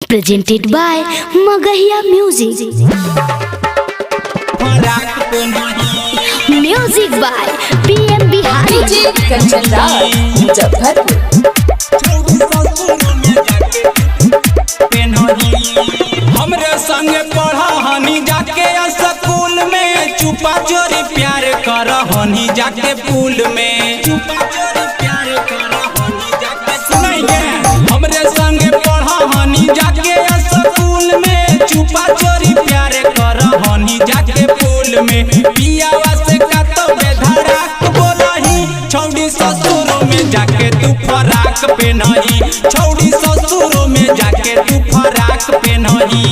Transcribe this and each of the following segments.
Presented by Magahiya Music. Music by PM Bihari. हमरे संग पढ़ा हनी जाके स्कूल में, चुपा चोरी प्यार कर हनी जाके पुल में, चुपा चोरी प्यार कर हनी जाके सुनाइए। हमरे संग पढ़ा हनी जाके स्कूल में, चुपा चोरी प्यार कर हनी जाके पुल में। पियावा से कतो बेधड़ाक बोलही, छौड़ी ससुरों में जाके तू फराक पहनही, छौड़ी ससुरों में जाके तू फराक पहनही।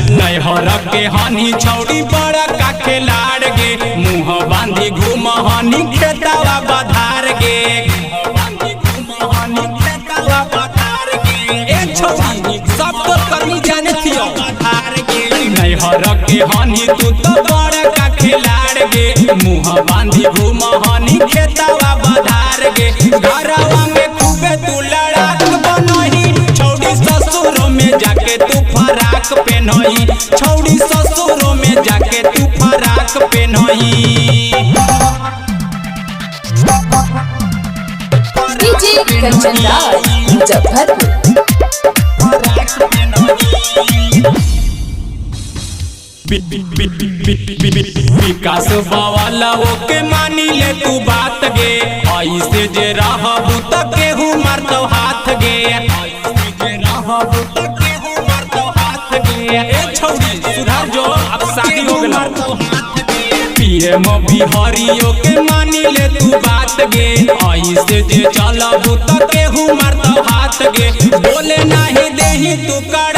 नैहर के हनी छौड़ी बड़ा का खिलाड़ गे, मुँह बांधी घूम हनी खेतावा बधार गे, सबको करनी जाने थियो बधार गे। नैहर के हनी तू तो बड़ा का खिलाड़ गे, मुँह बांधी घूम हनी खेतावा बधार गे। घरवा में खूबे तू लड़ाक बनही, छौड़ी ससुरों में जाके तू फराक पहनही, छौड़ी ससुरों में जाके तू फराक पहनही। विकास बावाला ओके मानी ले तू बात गे, ऐसे जे रहबू त केहू मारतो हाथ गे, ऐसे जे रहबू त केहू मारतो हाथ गे। ए छौड़ी सुधार जो, अब शादी हो गेला। PM बिहारियों के मानी ले तू बात गे, ऐसे जे चलबू त केहू मारतो हाथ गे। बोले नाही देही तू कर